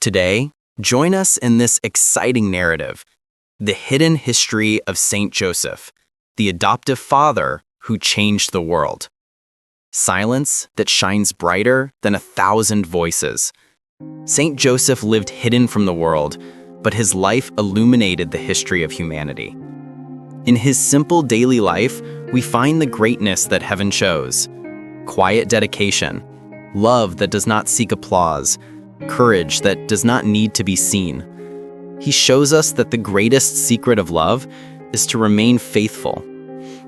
Today, join us in this exciting narrative, the hidden history of Saint Joseph, the adoptive father who changed the world. Silence that shines brighter than 1,000 voices. Saint Joseph lived hidden from the world, but his life illuminated the history of humanity. In his simple daily life, we find the greatness that heaven chose. Quiet dedication, love that does not seek applause, courage that does not need to be seen. He shows us that the greatest secret of love is to remain faithful,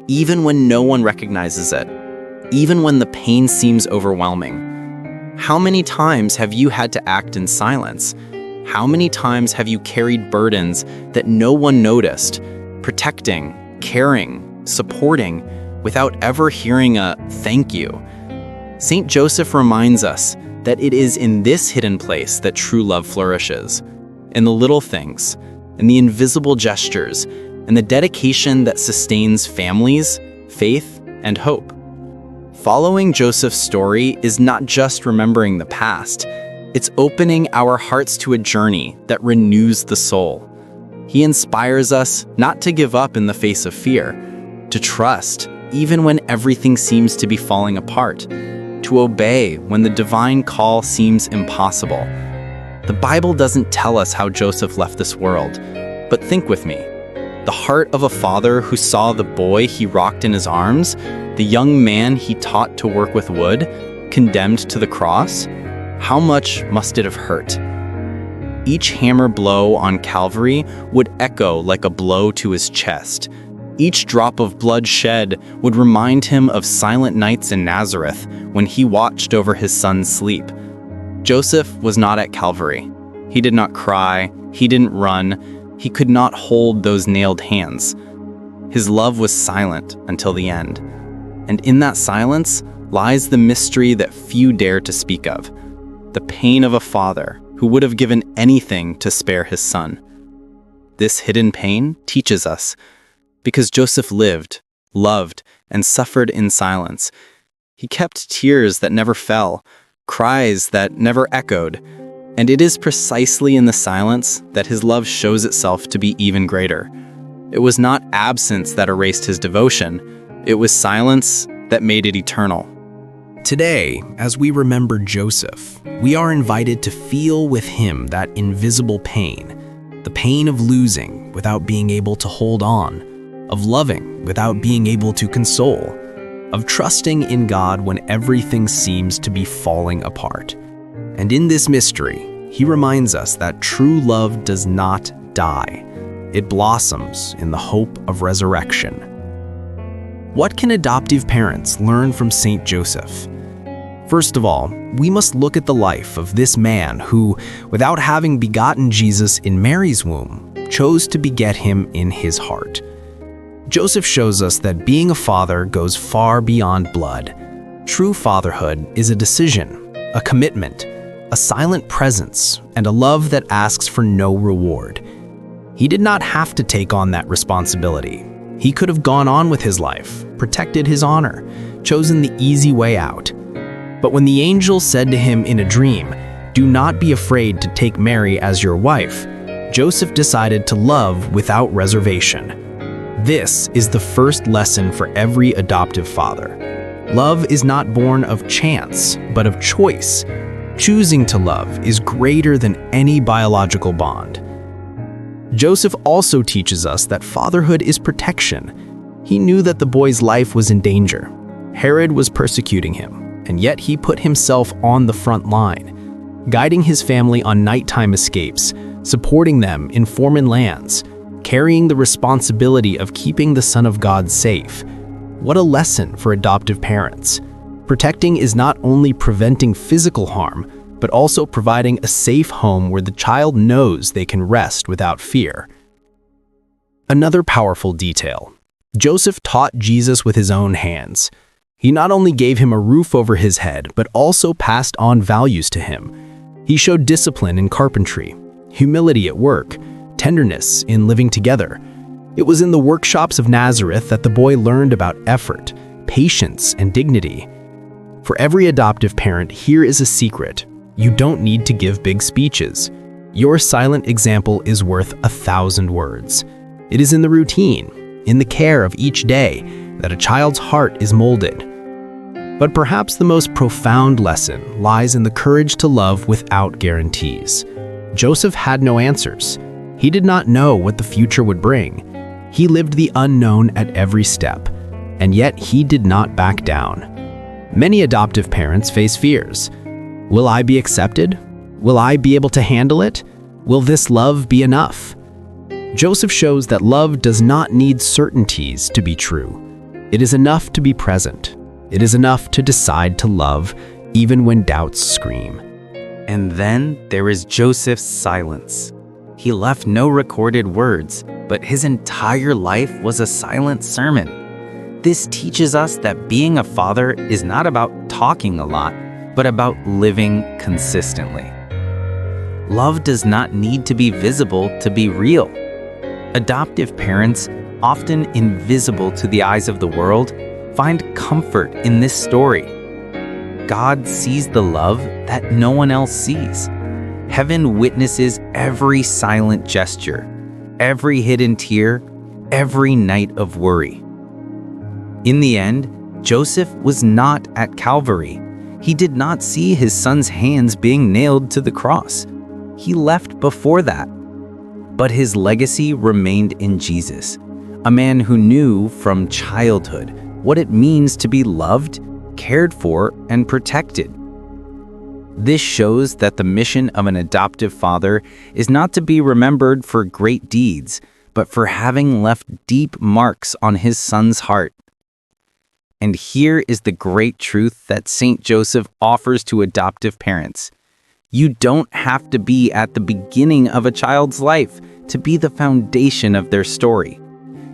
even when no one recognizes it, even when the pain seems overwhelming. How many times have you had to act in silence? How many times have you carried burdens that no one noticed, protecting, caring, supporting, without ever hearing a thank you? Saint Joseph reminds us that it is in this hidden place that true love flourishes, in the little things, in the invisible gestures, and the dedication that sustains families, faith, and hope. Following Joseph's story is not just remembering the past, it's opening our hearts to a journey that renews the soul. He inspires us not to give up in the face of fear, to trust even when everything seems to be falling apart, to obey when the divine call seems impossible. The Bible doesn't tell us how Joseph left this world, but think with me. The heart of a father who saw the boy he rocked in his arms, the young man he taught to work with wood, condemned to the cross, how much must it have hurt? Each hammer blow on Calvary would echo like a blow to his chest. Each drop of blood shed would remind him of silent nights in Nazareth when he watched over his son's sleep. Joseph was not at Calvary. He did not cry, he didn't run, he could not hold those nailed hands. His love was silent until the end. And in that silence lies the mystery that few dare to speak of, the pain of a father who would have given anything to spare his son. This hidden pain teaches us, because Joseph lived, loved, and suffered in silence. He kept tears that never fell, cries that never echoed, and it is precisely in the silence that his love shows itself to be even greater. It was not absence that erased his devotion, it was silence that made it eternal. Today, as we remember Joseph, we are invited to feel with him that invisible pain, the pain of losing without being able to hold on, of loving without being able to console, of trusting in God when everything seems to be falling apart. And in this mystery, he reminds us that true love does not die. It blossoms in the hope of resurrection. What can adoptive parents learn from Saint Joseph? First of all, we must look at the life of this man who, without having begotten Jesus in Mary's womb, chose to beget him in his heart. Joseph shows us that being a father goes far beyond blood. True fatherhood is a decision, a commitment, a silent presence, and a love that asks for no reward. He did not have to take on that responsibility. He could have gone on with his life, protected his honor, chosen the easy way out. But when the angel said to him in a dream, "Do not be afraid to take Mary as your wife," Joseph decided to love without reservation. This is the first lesson for every adoptive father. Love is not born of chance, but of choice. Choosing to love is greater than any biological bond. Joseph also teaches us that fatherhood is protection. He knew that the boy's life was in danger. Herod was persecuting him, and yet he put himself on the front line, guiding his family on nighttime escapes, supporting them in foreign lands, carrying the responsibility of keeping the Son of God safe. What a lesson for adoptive parents. Protecting is not only preventing physical harm, but also providing a safe home where the child knows they can rest without fear. Another powerful detail. Joseph taught Jesus with his own hands. He not only gave him a roof over his head, but also passed on values to him. He showed discipline in carpentry, humility at work, tenderness in living together. It was in the workshops of Nazareth that the boy learned about effort, patience, and dignity. For every adoptive parent, here is a secret. You don't need to give big speeches. Your silent example is worth 1,000 words. It is in the routine, in the care of each day, that a child's heart is molded. But perhaps the most profound lesson lies in the courage to love without guarantees. Joseph had no answers. He did not know what the future would bring. He lived the unknown at every step, and yet he did not back down. Many adoptive parents face fears. Will I be accepted? Will I be able to handle it? Will this love be enough? Joseph shows that love does not need certainties to be true. It is enough to be present. It is enough to decide to love, even when doubts scream. And then there is Joseph's silence. He left no recorded words, but his entire life was a silent sermon. This teaches us that being a father is not about talking a lot, but about living consistently. Love does not need to be visible to be real. Adoptive parents, often invisible to the eyes of the world, find comfort in this story. God sees the love that no one else sees. Heaven witnesses every silent gesture, every hidden tear, every night of worry. In the end, Joseph was not at Calvary. He did not see his son's hands being nailed to the cross. He left before that. But his legacy remained in Jesus, a man who knew from childhood what it means to be loved, cared for, and protected. This shows that the mission of an adoptive father is not to be remembered for great deeds, but for having left deep marks on his son's heart. And here is the great truth that Saint Joseph offers to adoptive parents. You don't have to be at the beginning of a child's life to be the foundation of their story.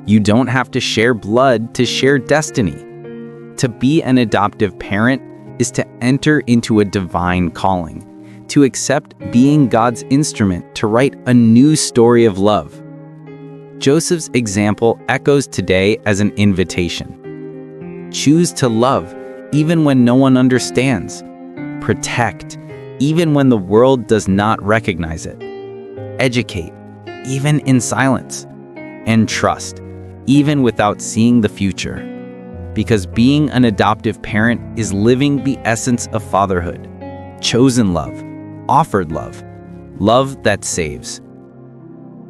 You don't have to share blood to share destiny. To be an adoptive parent is to enter into a divine calling, to accept being God's instrument to write a new story of love. Joseph's example echoes today as an invitation. Choose to love even when no one understands. Protect even when the world does not recognize it. Educate even in silence. And trust even without seeing the future. Because being an adoptive parent is living the essence of fatherhood. Chosen love, offered love, love that saves.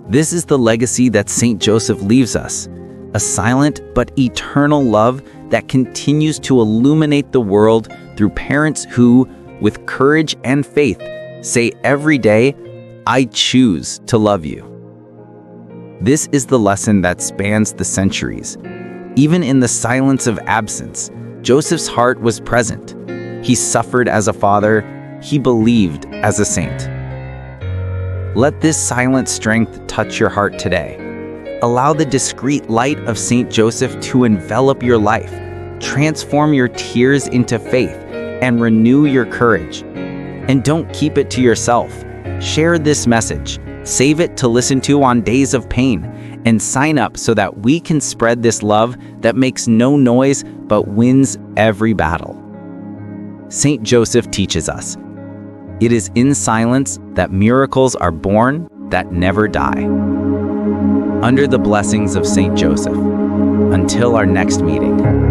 This is the legacy that Saint Joseph leaves us, a silent but eternal love that continues to illuminate the world through parents who, with courage and faith, say every day, I choose to love you. This is the lesson that spans the centuries. Even in the silence of absence, Joseph's heart was present. He suffered as a father. He believed as a saint. Let this silent strength touch your heart today. Allow the discreet light of Saint Joseph to envelop your life, transform your tears into faith, and renew your courage. And don't keep it to yourself. Share this message. Save it to listen to on days of pain, and sign up so that we can spread this love that makes no noise but wins every battle. Saint Joseph teaches us, it is in silence that miracles are born that never die. Under the blessings of Saint Joseph, until our next meeting.